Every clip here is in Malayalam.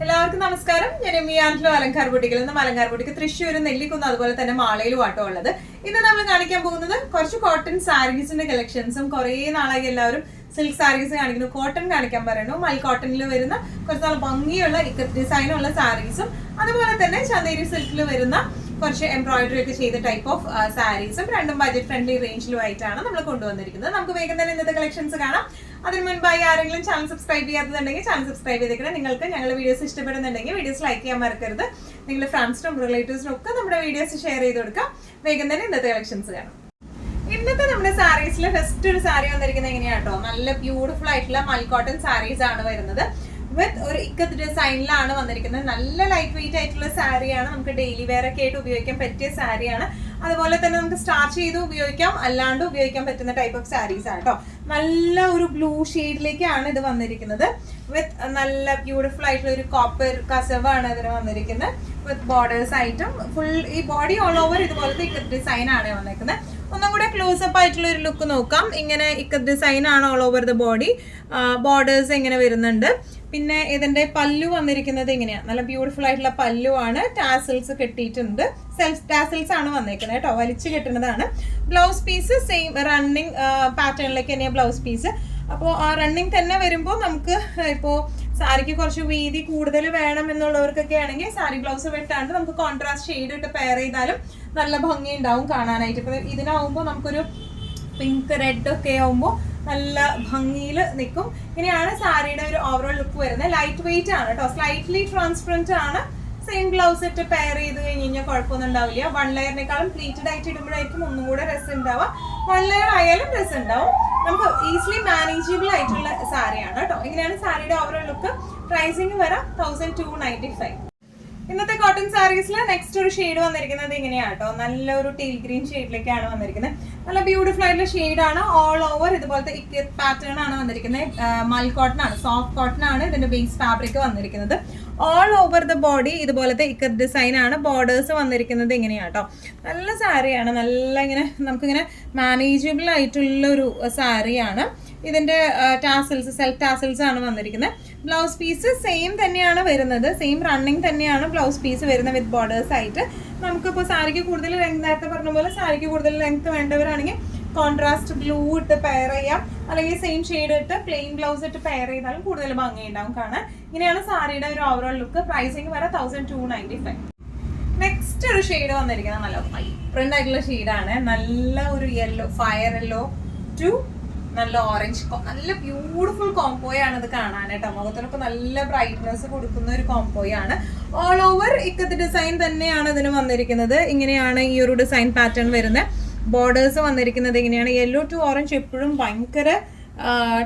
എല്ലാവർക്കും നമസ്കാരം. ഞാൻ എമ്മിയാൻറ്റിലും അലങ്കാർ ബുട്ടിക്കിൽ നിന്നും അലങ്കാർ ബുട്ടിക്ക് തൃശ്ശൂരും നെല്ലിക്കുന്ന് അതുപോലെ തന്നെ മാളയിലും ആട്ടോ ഉള്ളത്. ഇന്ന് നമ്മൾ കാണിക്കാൻ പോകുന്നത് കുറച്ച് കോട്ടൺ സാരീസിന്റെ കളക്ഷൻസും. കുറേ നാളായി എല്ലാവരും സിൽക്ക് സാരീസ് കാണിക്കുന്നു, കോട്ടൺ കാണിക്കാൻ പറയുന്നു. മൽ കോട്ടണിൽ വരുന്ന കുറച്ച് നല്ല ഭംഗിയുള്ള ഇക്കത്ത് ഡിസൈനുള്ള സാരീസും അതുപോലെ തന്നെ ചന്ദേരി സിൽക്കിൽ വരുന്ന കുറച്ച് എംബ്രോയിഡറി ഒക്കെ ചെയ്ത ടൈപ്പ് ഓഫ് സാരീസും രണ്ടും ബഡ്ജറ്റ് ഫ്രണ്ട്ലി റേഞ്ചിലുമായിട്ടാണ് നമ്മൾ കൊണ്ടുവന്നിരിക്കുന്നത്. നമുക്ക് വേഗം തന്നെ ഇന്നത്തെ കളക്ഷൻസ് കാണാം. അതിന് മുൻപായി ആരെങ്കിലും ചാനൽ സബ്സ്ക്രൈബ് ചെയ്യാത്തതുണ്ടെങ്കിൽ ചാനൽ സബ്സ്ക്രൈബ് ചെയ്തേക്കണം. നിങ്ങൾക്ക് ഞങ്ങളുടെ വീഡിയോസ് ഇഷ്ടപ്പെടുന്നുണ്ടെങ്കിൽ വീഡിയോസ് ലൈക്ക് ചെയ്യാൻ മറക്കരുത്. നിങ്ങളുടെ ഫ്രണ്ട്സിനും റിലേറ്റീവ്സിനും ഒക്കെ നമ്മുടെ വീഡിയോസ് ഷെയർ ചെയ്ത് കൊടുക്കാം. വേഗം തന്നെ ഇന്നത്തെ കളക്ഷൻസ് കാണാം. ഇന്നത്തെ നമ്മുടെ സാരീസിൽ ഫസ്റ്റ് ഒരു സാരി വന്നിരിക്കുന്നത് എങ്ങനെയാട്ടോ, നല്ല ബ്യൂട്ടിഫുൾ ആയിട്ടുള്ള മൽ കോട്ടൺ സാരീസ് ആണ് വരുന്നത്. വിത്ത് ഒരു ഇക്കത്ത് ഡിസൈനിലാണ് വന്നിരിക്കുന്നത്. നല്ല ലൈറ്റ് വെയിറ്റ് ആയിട്ടുള്ള സാരിയാണ്. നമുക്ക് ഡെയിലി വെയർ ഒക്കെ ആയിട്ട് ഉപയോഗിക്കാൻ പറ്റിയ സാരിയാണ്. അതുപോലെ തന്നെ നമുക്ക് സ്റ്റാർച്ച് ചെയ്ത് ഉപയോഗിക്കാം, അല്ലാണ്ട് ഉപയോഗിക്കാൻ പറ്റുന്ന ടൈപ്പ് ഓഫ് സാരീസ് ആണ് കേട്ടോ. നല്ല ഒരു ബ്ലൂ ഷെയ്ഡിലേക്കാണ് ഇത് വന്നിരിക്കുന്നത്. വിത്ത് നല്ല ബ്യൂട്ടിഫുൾ ആയിട്ടുള്ള ഒരു കോപ്പർ കസവാണ് ഇതിന് വന്നിരിക്കുന്നത്. വിത്ത് ബോർഡേഴ്സ് ആയിട്ടും ഫുൾ ഈ ബോഡി ഓൾ ഓവർ ഇതുപോലത്തെ ഇക്കത്ത് ഡിസൈൻ ആണ് വന്നിരിക്കുന്നത്. ഒന്നും കൂടെ ക്ലോസപ്പ് ആയിട്ടുള്ള ഒരു ലുക്ക് നോക്കാം. ഇങ്ങനെ ഇക്കത്ത് ഡിസൈൻ ആണ് all over the body. Borders ഇങ്ങനെ വരുന്നുണ്ട്. പിന്നെ ഇതിന്റെ പല്ലു വന്നിരിക്കുന്നത് ഇങ്ങനെയാണ്, നല്ല ബ്യൂട്ടിഫുൾ ആയിട്ടുള്ള പല്ലു ആണ്. ടാസിൽസ് കെട്ടിയിട്ടുണ്ട്, സെൽഫ് ടാസിൽസ് ആണ് വന്നിരിക്കുന്നത് കേട്ടോ, വലിച്ചു കെട്ടുന്നതാണ്. ബ്ലൗസ് പീസ് സെയിം റണ്ണിങ് പാറ്റേണിലേക്ക് തന്നെയാണ് ബ്ലൗസ് പീസ്. അപ്പോൾ ആ റണ്ണിങ് തന്നെ വരുമ്പോൾ നമുക്ക് ഇപ്പോൾ സാരിക്ക് കുറച്ച് വീതി കൂടുതൽ വേണം എന്നുള്ളവർക്കൊക്കെ ആണെങ്കിൽ സാരി ബ്ലൗസ് വെട്ടാണ്ട് നമുക്ക് കോൺട്രാസ്റ്റ് ഷെയ്ഡ് ഇട്ട് പെയർ ചെയ്താലും നല്ല ഭംഗി ഉണ്ടാവും കാണാനായിട്ട്. ഇപ്പൊ ഇതിനാവുമ്പോൾ നമുക്കൊരു പിങ്ക് റെഡ് ഒക്കെ ആവുമ്പോൾ നല്ല ഭംഗിയിൽ നിൽക്കും. ഇങ്ങനെയാണ് സാരിയുടെ ഒരു ഓവറോൾ ലുക്ക് വരുന്നത്. ലൈറ്റ് വെയിറ്റ് ആണ് കേട്ടോ, സ്ലൈറ്റ്ലി ട്രാൻസ്പെറന്റ് ആണ്. സെയിം ബ്ലൗസ് ഇട്ട് പെയർ ചെയ്ത് കഴിഞ്ഞ് കഴിഞ്ഞാൽ കുഴപ്പമൊന്നും ഉണ്ടാവില്ല. വൺ ലെയറിനേക്കാളും പ്ലീറ്റഡ് ആയിട്ട് ഇടുമ്പോഴായിരിക്കും ഒന്നും കൂടെ രസം ഉണ്ടാവുക. വൺ ലെയർ ആയാലും രസം ഉണ്ടാവും. നമുക്ക് ഈസിലി മാനേജബിൾ ആയിട്ടുള്ള സാരിയാണ് കേട്ടോ. ഇങ്ങനെയാണ് സാരിയുടെ ഓവറോൾ ലുക്ക്. പ്രൈസിങ് വരാം 1295. ഇന്നത്തെ കോട്ടൺ സാരീസിൽ നെക്സ്റ്റ് ഒരു ഷെയ്ഡ് വന്നിരിക്കുന്നത് ഇങ്ങനെയാണ് കേട്ടോ, നല്ലൊരു ടീൽ ഗ്രീൻ ഷെയ്ഡിലേക്കാണ് വന്നിരിക്കുന്നത്. നല്ല ബ്യൂട്ടിഫുൾ ആയിട്ടുള്ള ഷെയ്ഡാണ്. ഓൾ ഓവർ ഇതുപോലത്തെ ഇക്കത്ത് പാറ്റേൺ ആണ് വന്നിരിക്കുന്നത്. മൽ കോട്ടൺ ആണ്, സോഫ്റ്റ് കോട്ടൺ ആണ് ഇതിന്റെ ബേസ് ഫാബ്രിക് വന്നിരിക്കുന്നത്. ഓൾ ഓവർ ദ ബോഡി ഇതുപോലത്തെ ഇക്കത്ത് ഡിസൈൻ ആണ്. ബോർഡേഴ്സ് വന്നിരിക്കുന്നത് ഇങ്ങനെയാണ് കേട്ടോ. നല്ല സാരിയാണ്, നല്ല ഇങ്ങനെ നമുക്കിങ്ങനെ മാനേജബിൾ ആയിട്ടുള്ള ഒരു സാരിയാണ്. ഇതിന്റെ ടാസിൽസ് സെൽഫ് ടാസിൽസ് ആണ് വന്നിരിക്കുന്നത്. ബ്ലൗസ് പീസ് സെയിം തന്നെയാണ് വരുന്നത്, സെയിം റണ്ണിങ് തന്നെയാണ് ബ്ലൗസ് പീസ് വരുന്നത് വിത്ത് ബോർഡേഴ്സ് ആയിട്ട്. നമുക്കിപ്പോൾ സാരിക്ക് കൂടുതൽ ലെങ്ത്, നേരത്തെ പറഞ്ഞ പോലെ സാരിക്ക് കൂടുതൽ ലെങ്ത് വേണ്ടവരാണെങ്കിൽ കോൺട്രാസ്റ്റ് ബ്ലൂ ഇട്ട് പെയർ ചെയ്യാം, അല്ലെങ്കിൽ സെയിം ഷെയ്ഡ് ഇട്ട് പ്ലെയിൻ ബ്ലൗസ് ഇട്ട് പെയർ ചെയ്താലും കൂടുതൽ ഭംഗി ഉണ്ടാവും കാണാൻ. ഇങ്ങനെയാണ് സാരിയുടെ ഒരു ഓവറോൾ ലുക്ക്. പ്രൈസിങ് വരെ 1295. നെക്സ്റ്റ് ഒരു ഷെയ്ഡ് വന്നിരിക്കുന്നത് നല്ല വൈബ്രന്റ് ആയിട്ടുള്ള ഷെയ്ഡാണ്. നല്ല ഒരു യെല്ലോ, ഫയർ യെല്ലോ ടു നല്ല ഓറഞ്ച്, നല്ല ബ്യൂട്ടിഫുൾ കോംബോയാണ് ഇത് കാണാൻ കേട്ടോ. മുഖത്തിനൊക്കെ നല്ല ബ്രൈറ്റ്നെസ് കൊടുക്കുന്ന ഒരു കോംബോയാണ്. ഓൾ ഓവർ ഇക്കത്ത് ഡിസൈൻ തന്നെയാണ് ഇതിന് വന്നിരിക്കുന്നത്. ഇങ്ങനെയാണ് ഈ ഒരു ഡിസൈൻ പാറ്റേൺ വരുന്നത്. ബോർഡേഴ്സ് വന്നിരിക്കുന്നത് ഇങ്ങനെയാണ്. യെല്ലോ ടു ഓറഞ്ച് എപ്പോഴും ഭയങ്കര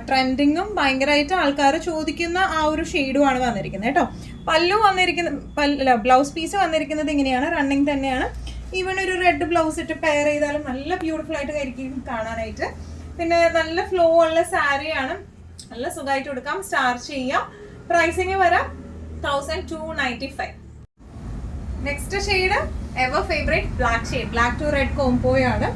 ട്രെൻഡിങ്ങും ഭയങ്കരമായിട്ട് ആൾക്കാർ ചോദിക്കുന്ന ആ ഒരു ഷെയ്ഡുമാണ് വന്നിരിക്കുന്നത് കേട്ടോ. പല്ലു വന്നിരിക്കുന്ന ബ്ലൗസ് പീസ് വന്നിരിക്കുന്നത് ഇങ്ങനെയാണ്, റണ്ണിങ് തന്നെയാണ്. ഈവൻ ഒരു റെഡ് ബ്ലൗസ് ഇട്ട് പെയർ ചെയ്താലും നല്ല ബ്യൂട്ടിഫുൾ ആയിട്ട് ആയിരിക്കും കാണാനായിട്ട്. പിന്നെ നല്ല ഫ്ലോ ഉള്ള സാരിയാണ്, നല്ല സുഖമായിട്ട് കൊടുക്കാം, സ്റ്റാർച്ച് ചെയ്യാം. പ്രൈസിങ് വരാം 1295. Next shade ever favourite black shade, black to red കോംബോയാണ്.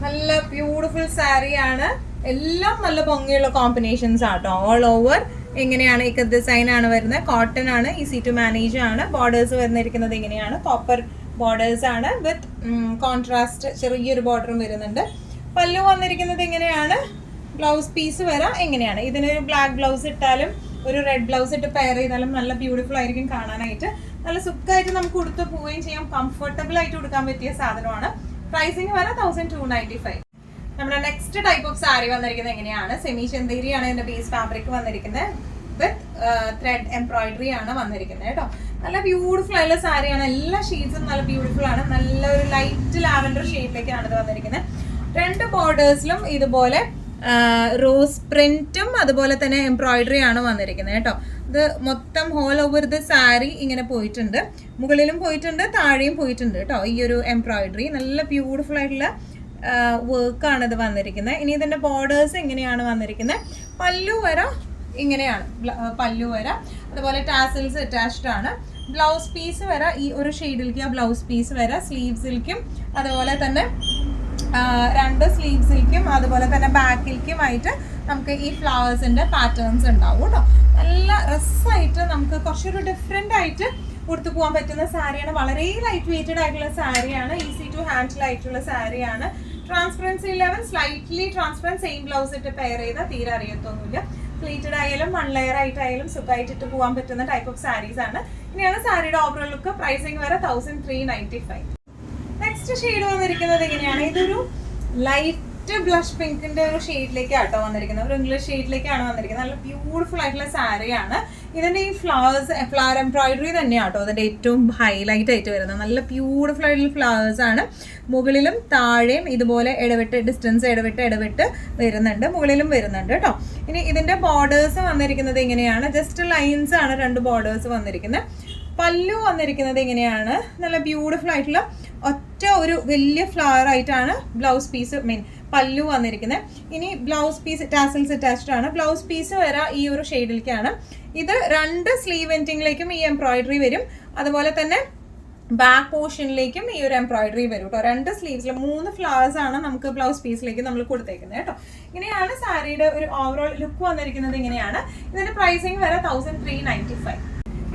നല്ല ബ്യൂട്ടിഫുൾ സാരിയാണ്. എല്ലാം നല്ല ഭംഗിയുള്ള കോമ്പിനേഷൻസ് ആട്ടോ. ഓൾ ഓവർ എങ്ങനെയാണ് ഇക്കത്ത് ഡിസൈൻ ആണ് വരുന്നത്. കോട്ടൺ ആണ്, ഈസി ടു മാനേജ് ആണ്. ബോർഡേഴ്സ് വന്നിരിക്കുന്നത് ഇങ്ങനെയാണ്, കോപ്പർ ബോർഡേഴ്സ് ആണ് വിത്ത് കോൺട്രാസ്റ്റ് ചെറിയൊരു ബോർഡറും വരുന്നുണ്ട്. പല്ലു വന്നിരിക്കുന്നത് ഇങ്ങനെയാണ്. ബ്ലൗസ് പീസ് വരാം എങ്ങനെയാണ്. ഇതിനൊരു ബ്ലാക്ക് ബ്ലൗസ് ഇട്ടാലും ഒരു റെഡ് ബ്ലൗസ് ഇട്ട് പെയർ ചെയ്താലും നല്ല ബ്യൂട്ടിഫുൾ ആയിരിക്കും കാണാനായിട്ട്. നല്ല സുഖമായിട്ട് നമുക്ക് ഉടുത്ത് പോവുകയും ചെയ്യാം, കംഫർട്ടബിൾ ആയിട്ട് കൊടുക്കാൻ പറ്റിയ സാധനമാണ്. പ്രൈസിങ് വരാം 1295. നമ്മുടെ നെക്സ്റ്റ് ടൈപ്പ് ഓഫ് സാരി വന്നിരിക്കുന്നത് എങ്ങനെയാണ്, സെമി ചന്തേരി ആണ് ഇതിന്റെ ബേസ് ഫാബ്രിക് വന്നിരിക്കുന്നത്. വിത്ത് ത്രെഡ് എംബ്രോയിഡറി ആണ് വന്നിരിക്കുന്നത് കേട്ടോ. നല്ല ബ്യൂട്ടിഫുൾ ആയിട്ടുള്ള സാരിയാണ്. എല്ലാ ഷെയ്ഡ്സും നല്ല ബ്യൂട്ടിഫുൾ ആണ്. നല്ലൊരു ലൈറ്റ് ലാവൻഡർ ഷെയ്ഡിലേക്കാണ് ഇത് വന്നിരിക്കുന്നത്. രണ്ട് ബോർഡേഴ്സിലും ഇതുപോലെ റോസ് പ്രിന്റും അതുപോലെ തന്നെ എംബ്രോയിഡറി ആണ് വന്നിരിക്കുന്നത് കേട്ടോ. ഇത് മൊത്തം ഹോൾ ഓവർ ദ സാരി ഇങ്ങനെ പോയിട്ടുണ്ട്, മുകളിലും പോയിട്ടുണ്ട്, താഴെയും പോയിട്ടുണ്ട് കേട്ടോ. ഈ ഒരു എംബ്രോയിഡറി നല്ല ബ്യൂട്ടിഫുൾ ആയിട്ടുള്ള വർക്കാണ് ഇത് വന്നിരിക്കുന്നത്. ഇനി ഇതിന്റെ ബോർഡേഴ്സ് എങ്ങനെയാണ് വന്നിരിക്കുന്നത്. പല്ലു വര ഇങ്ങനെയാണ്, പല്ലു വര അതുപോലെ ടാസിൽസ് അറ്റാച്ച്ഡ് ആണ്. ബ്ലൗസ് പീസ് വര ഈ ഒരു ഷെയ്ഡിലേക്ക് ബ്ലൗസ് പീസ് വര, സ്ലീവ്സിലേക്കും അതുപോലെ തന്നെ രണ്ട് സ്ലീവ്സിലേക്കും അതുപോലെ തന്നെ ബാക്കിലേക്കുമായിട്ട് നമുക്ക് ഈ ഫ്ലവേഴ്സിന്റെ പാറ്റേൺസ് ഉണ്ടാവും കേട്ടോ. നല്ല നല്ല രസമായിട്ട് നമുക്ക് കുറച്ചൊരു ഡിഫറെൻ്റ് ആയിട്ട് കൊടുത്തു പോകാൻ പറ്റുന്ന സാരിയാണ്. വളരെ ലൈറ്റ് വെയ്റ്റഡ് ആയിട്ടുള്ള സാരിയാണ്, ഈസി ടു ഹാൻഡിൽ ആയിട്ടുള്ള സാരിയാണ്. Transparency level slightly transparent, same blouse ഇട്ട് പെയർ ചെയ്താൽ തീരെ അറിയത്തൊന്നുമില്ല. പ്ലീറ്റഡ് ആയാലും 1 ലെയർ ആയിട്ടായാലും സുഖമായിട്ട് ഇട്ട് പോകാൻ പറ്റുന്ന ടൈപ്പ് ഓഫ് സാരീസ് ആണ്. ഇനിയാണ് സാരിയുടെ ഓവറോൾ ലുക്ക്. പ്രൈസിങ് വരെ 1395. നെക്സ്റ്റ് ഷെയ്ഡ് വന്നിരിക്കുന്നത് എങ്ങനെയാണ്? ഇതൊരു ലൈറ്റ് ബ്ലഷ് പിങ്കിന്റെ ഒരു ഷെയ്ഡിലേക്ക് ആട്ടോ വന്നിരിക്കുന്നത്, ഒരു ഇംഗ്ലീഷ് ഷെയ്ഡിലേക്കാണ് വന്നിരിക്കുന്നത്. നല്ല ബ്യൂട്ടിഫുൾ ആയിട്ടുള്ള സാരിയാണ്. ഇതിന്റെ ഈ ഫ്ലവർ എംബ്രോയിഡറി തന്നെയാട്ടോ അതിന്റെ ഏറ്റവും ഹൈലൈറ്റ് ആയിട്ട് വരുന്നത്. നല്ല ബ്യൂട്ടിഫുൾ ആയിട്ടുള്ള ഫ്ലവേഴ്സ് ആണ്. മുകളിലും താഴെയും ഇതുപോലെ ഡിസ്റ്റൻസ് ഇടവിട്ട് വരുന്നുണ്ട്, മുകളിലും വരുന്നുണ്ട് കേട്ടോ. ഇനി ഇതിന്റെ ബോർഡേഴ്സ് വന്നിരിക്കുന്നത് എങ്ങനെയാണ്? ജസ്റ്റ് ലൈൻസ് ആണ് 2 ബോർഡേഴ്സ് വന്നിരിക്കുന്നത്. പല്ലു വന്നിരിക്കുന്നത് എങ്ങനെയാണ്? നല്ല ബ്യൂട്ടിഫുൾ ആയിട്ടുള്ള ഒറ്റ ഒരു വലിയ ഫ്ലവർ ആയിട്ടാണ് ബ്ലൗസ് പീസ് പല്ലു വന്നിരിക്കുന്നത്. ഇനി ബ്ലൗസ് പീസ് ടാസൽസ് അറ്റാച്ച്ഡ് ആണ്. ബ്ലൗസ് പീസ് വരെ ഈ ഒരു ഷെയ്ഡിലേക്കാണ്. ഇത് 2 സ്ലീവ് എൻഡിങ്ങിലേക്കും ഈ എംബ്രോയിഡറി വരും, അതുപോലെ തന്നെ ബാക്ക് പോർഷനിലേക്കും ഈ ഒരു എംബ്രോയിഡറി വരും കേട്ടോ. 2 സ്ലീവ്സിൽ 3 ഫ്ലവേഴ്സ് ആണ് നമുക്ക് ബ്ലൗസ് പീസിലേക്ക് നമ്മൾ കൊടുത്തേക്കുന്നത് കേട്ടോ. ഇങ്ങനെയാണ് സാരിയുടെ ഒരു ഓവറോൾ ലുക്ക് വന്നിരിക്കുന്നത്. ഇങ്ങനെയാണ് ഇതിന്റെ പ്രൈസിങ് വരെ 1395.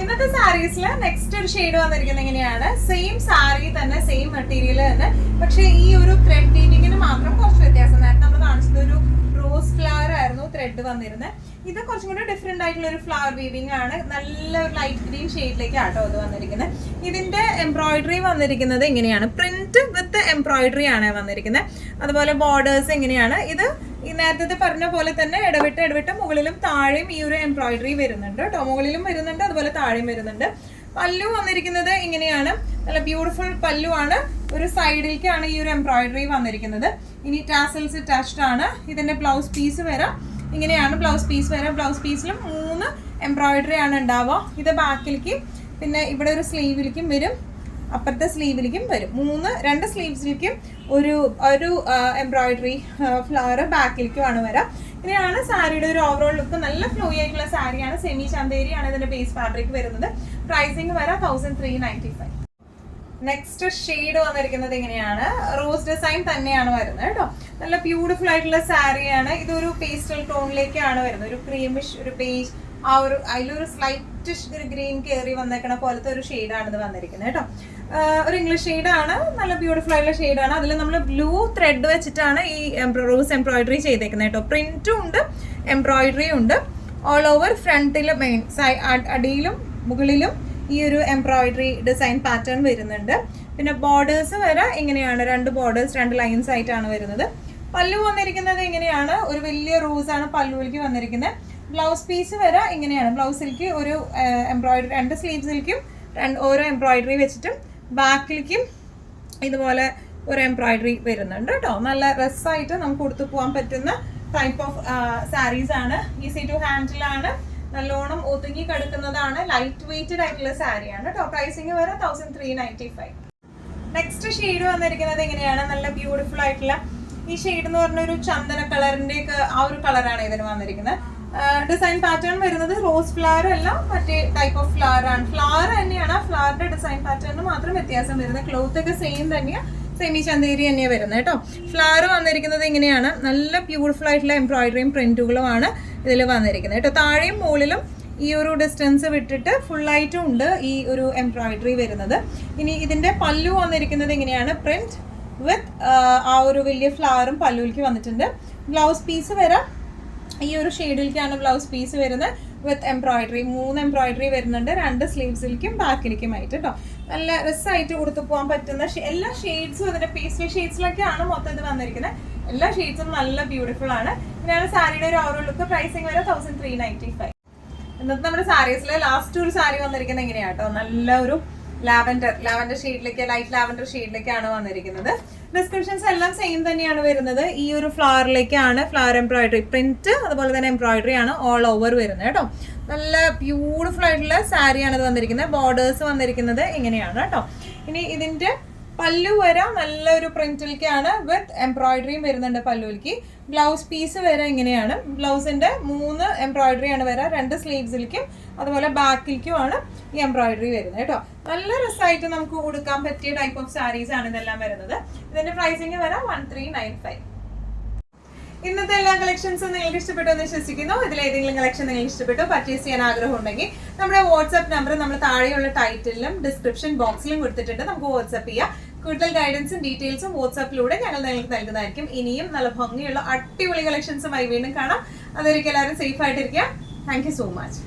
ഇന്നത്തെ സാരീസിൽ നെക്സ്റ്റ് ഒരു ഷെയ്ഡ് വന്നിരിക്കുന്നത് എങ്ങനെയാണ്? സെയിം സാരി തന്നെ, സെയിം മെറ്റീരിയൽ തന്നെ, പക്ഷേ ഈ ഒരു ത്രെഡ് വീവിങ്ങിന് മാത്രം കുറച്ച് വ്യത്യാസം. നേരത്തെ നമ്മൾ കാണിച്ചത് ഒരു റോസ് ഫ്ലവർ ആയിരുന്നു ത്രെഡ് വന്നിരുന്നത്. ഇത് കുറച്ചും കൂടി ഡിഫറെന്റ് ആയിട്ടുള്ള ഒരു ഫ്ലവർ വീവിംഗ് ആണ്. നല്ല ലൈറ്റ് ഗ്രീൻ ഷെയ്ഡിലേക്ക് ആട്ടോ ഇത് വന്നിരിക്കുന്നത്. ഇതിന്റെ എംബ്രോയിഡറി വന്നിരിക്കുന്നത് ഇങ്ങനെയാണ്, പ്രിന്റ് വിത്ത് എംബ്രോയിഡറി ആണ് വന്നിരിക്കുന്നത്. അതുപോലെ ബോർഡേഴ്സ് എങ്ങനെയാണ്? ഇത് ഈ നേരത്തെ പറഞ്ഞ പോലെ തന്നെ ഇടവിട്ട് മുകളിലും താഴെയും ഈ ഒരു എംബ്രോയിഡറി വരുന്നുണ്ട് കേട്ടോ. മുകളിലും വരുന്നുണ്ട്, അതുപോലെ താഴെയും വരുന്നുണ്ട്. പല്ലു വന്നിരിക്കുന്നത് ഇങ്ങനെയാണ്, നല്ല ബ്യൂട്ടിഫുൾ പല്ലു ആണ്. ഒരു സൈഡിലേക്കാണ് ഈ ഒരു എംബ്രോയിഡറി വന്നിരിക്കുന്നത്. ഇനി ടാസൽസ് അറ്റാച്ച്ഡ് ആണ്. ഇതിന്റെ ബ്ലൗസ് പീസ് വരെ ഇങ്ങനെയാണ്. ബ്ലൗസ് പീസിലും 3 എംബ്രോയിഡറി ആണ് ഉണ്ടാവുക. ഇത് ബാക്കിലേക്ക്, പിന്നെ ഇവിടെ ഒരു സ്ലീവിലേക്കും വരും, അപ്പുറത്തെ സ്ലീവിലേക്കും വരും. 2 സ്ലീവ്സിലേക്കും ഒരു എംബ്രോയിഡറി ഫ്ലവർ ബാക്കിലേക്കുമാണ് വരാം. ഇങ്ങനെയാണ് സാരിയുടെ ഒരു ഓവറോൾ ലുക്ക്. നല്ല ഫ്ലോ ആയിട്ടുള്ള സാരിയാണ്. സെമി ചന്തേരിയാണ് ഇതിന്റെ ബേസ് ഫാബ്രിക് വരുന്നത്. പ്രൈസിങ് വരെ 1395. നെക്സ്റ്റ് ഷെയ്ഡ് വന്നിരിക്കുന്നത് എങ്ങനെയാണ്? റോസ് ഡിസൈൻ തന്നെയാണ് വരുന്നത് കേട്ടോ. നല്ല ബ്യൂട്ടിഫുൾ ആയിട്ടുള്ള സാരിയാണ്. ഇതൊരു പേസ്റ്റൽ ടോണിലേക്കാണ് വരുന്നത്, ഒരു ക്രീമിഷ്, ഒരു ബേജ്, ആ ഒരു അതിലൊരു സ്ലൈറ്റ് ഗ്രീൻ കയറി വന്നേക്കണ പോലത്തെ ഒരു ഷെയ്ഡാണ് ഇത് വന്നിരിക്കുന്നത് കേട്ടോ. ഒരു ഇംഗ്ലീഷ് ഷെയ്ഡാണ്, നല്ല ബ്യൂട്ടിഫുൾ ആയിട്ടുള്ള ഷെയ്ഡാണ്. അതിൽ നമ്മൾ ബ്ലൂ ത്രെഡ് വെച്ചിട്ടാണ് ഈ റോസ് എംബ്രോയിഡറി ചെയ്തേക്കുന്നത് കേട്ടോ. പ്രിന്റും ഉണ്ട്, എംബ്രോയിഡറിയും ഉണ്ട്. ഓൾ ഓവർ ഫ്രണ്ടിലും അടിയിലും മുകളിലും ഈ ഒരു എംബ്രോയിഡറി ഡിസൈൻ പാറ്റേൺ വരുന്നുണ്ട്. പിന്നെ ബോർഡേഴ്സ് വരെ ഇങ്ങനെയാണ്, 2 ബോർഡേഴ്സ് 2 ലൈൻസ് ആയിട്ടാണ് വരുന്നത്. പല്ലു വന്നിരിക്കുന്നത് എങ്ങനെയാണ്? ഒരു വലിയ റോസ് ആണ് പല്ലുവിലേക്ക് വന്നിരിക്കുന്നത്. ബ്ലൗസ് പീസ് വരെ ഇങ്ങനെയാണ്. ബ്ലൗസിലേക്ക് ഒരു എംബ്രോയിഡറി, 2 സ്ലീവ്സിലേക്കും ഓരോ എംബ്രോയിഡറി വെച്ചിട്ടും ബാക്കിലേക്കും ഇതുപോലെ ഒരു എംബ്രോയിഡറി വരുന്നുണ്ട് കേട്ടോ. നല്ല രസമായിട്ട് നമുക്ക് കൊടുത്തു പോകാൻ പറ്റുന്ന ടൈപ്പ് ഓഫ് സാരീസ് ആണ്. ഈസി ടു ഹാൻഡിൽ ആണ്, നല്ലോണം ഒതുങ്ങി കിടക്കുന്നതാണ്, ലൈറ്റ് വെയ്റ്റഡ് ആയിട്ടുള്ള സാരിയാണ് കേട്ടോ. പ്രൈസിങ് വരെ 1395. നെക്സ്റ്റ് ഷെയ്ഡ് വന്നിരിക്കുന്നത് എങ്ങനെയാണ്? നല്ല ബ്യൂട്ടിഫുൾ ആയിട്ടുള്ള ഈ ഷെയ്ഡ് എന്ന് പറഞ്ഞ ഒരു ചന്ദന കളറിന്റെ ഒക്കെ ആ ഒരു കളറാണ് ഇതിന് വന്നിരിക്കുന്നത്. ഡിസൈൻ പാറ്റേൺ വരുന്നത് റോസ് ഫ്ലവർ അല്ല, മറ്റേ ടൈപ്പ് ഓഫ് ഫ്ലവർ ആണ്. ഫ്ലവർ തന്നെയാണ്, ആ ഫ്ലവറിന്റെ ഡിസൈൻ പാറ്റേണിന് മാത്രം വ്യത്യാസം വരുന്നത്. ക്ലോത്ത് ഒക്കെ സെയിം തന്നെയാണ്, സെമി ചന്തേരി തന്നെയാണ് വരുന്നത് കേട്ടോ. ഫ്ലവർ വന്നിരിക്കുന്നത് ഇങ്ങനെയാണ്. നല്ല ബ്യൂട്ടിഫുൾ ആയിട്ടുള്ള എംബ്രോയിഡറിയും പ്രിന്റുകളുമാണ് ഇതിൽ വന്നിരിക്കുന്നത് കേട്ടോ. താഴെയും മുകളിലും ഈ ഒരു ഡിസ്റ്റൻസ് വിട്ടിട്ട് ഫുള്ളായിട്ടും ഉണ്ട് ഈ ഒരു എംബ്രോയിഡറി വരുന്നത്. ഇനി ഇതിന്റെ പല്ലു വന്നിരിക്കുന്നത് ഇങ്ങനെയാണ്, പ്രിന്റ് വിത്ത് ആ ഒരു വലിയ ഫ്ലവറും പല്ലുവിലേക്ക് വന്നിട്ടുണ്ട്. ബ്ലൗസ് പീസ് വരെ ഈ ഒരു ഷെയ്ഡിലേക്കാണ് ബ്ലൗസ് പീസ് വരുന്നത് വിത്ത് എംബ്രോയിഡറി. 3 എംബ്രോയിഡറി വരുന്നുണ്ട്, 2 സ്ലീവ്സിലേക്കും ബാക്കിലേക്കുമായിട്ട് കേട്ടോ. നല്ല രസമായിട്ട് കൊടുത്തു പോകാൻ പറ്റുന്ന എല്ലാ ഷെയ്ഡ്സും അതിന്റെ പേസ്റ്റൽ ഷെയ്ഡ്സിലൊക്കെയാണ് മൊത്തം ഇത് വന്നിരിക്കുന്നത്. എല്ലാ ഷെയ്ഡ്സും നല്ല ബ്യൂട്ടിഫുൾ ആണ്. ഇങ്ങനെയാണ് സാരിയുടെ ഒരു ഓവറോൾ ലുക്ക്. പ്രൈസിങ് വരെ 1395. ഇന്നത്തെ നമ്മുടെ സാരീസിലെ ലാസ്റ്റ് ഒരു സാരി വന്നിരിക്കുന്നത് എങ്ങനെയാട്ടോ? നല്ല ഒരു ലാവൻഡർ ഷെയ്ഡിലേക്ക്, ലൈറ്റ് ലാവൻഡർ ഷെയ്ഡിലേക്കാണ് വന്നിരിക്കുന്നത്. ഡിസ്ക്രിപ്ഷൻസ് എല്ലാം സെയിം തന്നെയാണ് വരുന്നത്. ഈ ഒരു ഫ്ലവറിലേക്കാണ് ഫ്ലവർ എംബ്രോയിഡറി പ്രിന്റ്, അതുപോലെ തന്നെ എംബ്രോയിഡറി ആണ് ഓൾ ഓവർ വരുന്നത് കേട്ടോ. നല്ല ബ്യൂട്ടിഫുൾ ആയിട്ടുള്ള സാരിയാണ് ഇത് വന്നിരിക്കുന്നത്. ബോർഡേഴ്സ് വന്നിരിക്കുന്നത് ഇങ്ങനെയാണ് കേട്ടോ. ഇനി ഇതിന്റെ പല്ലു വരെ നല്ലൊരു പ്രിന്റിലേക്കാണ് വിത്ത് എംബ്രോയിഡറിയും വരുന്നുണ്ട് പല്ലുവിലേക്ക്. ബ്ലൗസ് പീസ് വരെ ഇങ്ങനെയാണ്. ബ്ലൗസിന്റെ 3 എംബ്രോയിഡറി ആണ് വരാം, 2 സ്ലീവ്സിലേക്കും അതുപോലെ ബാക്കിലേക്കുമാണ് ഈ എംബ്രോയിഡറി വരുന്നത് കേട്ടോ. നല്ല രസമായിട്ട് നമുക്ക് കൊടുക്കാൻ പറ്റിയ ടൈപ്പ് ഓഫ് സാരീസ് ആണ് ഇതെല്ലാം വരുന്നത്. ഇതിന്റെ പ്രൈസിങ് വരാം 1395. ഇന്നത്തെ എല്ലാ കളക്ഷൻസും നിങ്ങൾക്ക് ഇഷ്ടപ്പെട്ടു എന്ന് വിശ്വസിക്കുന്നു. ഇതിൽ ഏതെങ്കിലും കളക്ഷൻ നിങ്ങൾക്ക് ഇഷ്ടപ്പെട്ടു പർച്ചേസ് ചെയ്യാൻ ആഗ്രഹം ഉണ്ടെങ്കിൽ നമ്മുടെ വാട്സ്ആപ്പ് നമ്പർ നമ്മൾ താഴെയുള്ള ടൈറ്റിലും ഡിസ്ക്രിപ്ഷൻ ബോക്സിലും കൊടുത്തിട്ടുണ്ട്. നമുക്ക് വാട്സ്ആപ്പ് ചെയ്യാം. കൂടുതൽ ഗൈഡൻസും ഡീറ്റെയിൽസും വാട്സ്ആപ്പിലൂടെ ഞങ്ങൾ നിങ്ങൾക്ക് നൽകുന്നതായിരിക്കും. ഇനിയും നല്ല ഭംഗിയുള്ള അടിപൊളി കളക്ഷൻസുമായി വീണ്ടും കാണാം. അതൊരിക്കലും എല്ലാവരും സേഫ് ആയിട്ടിരിക്കാം. Thank you so much.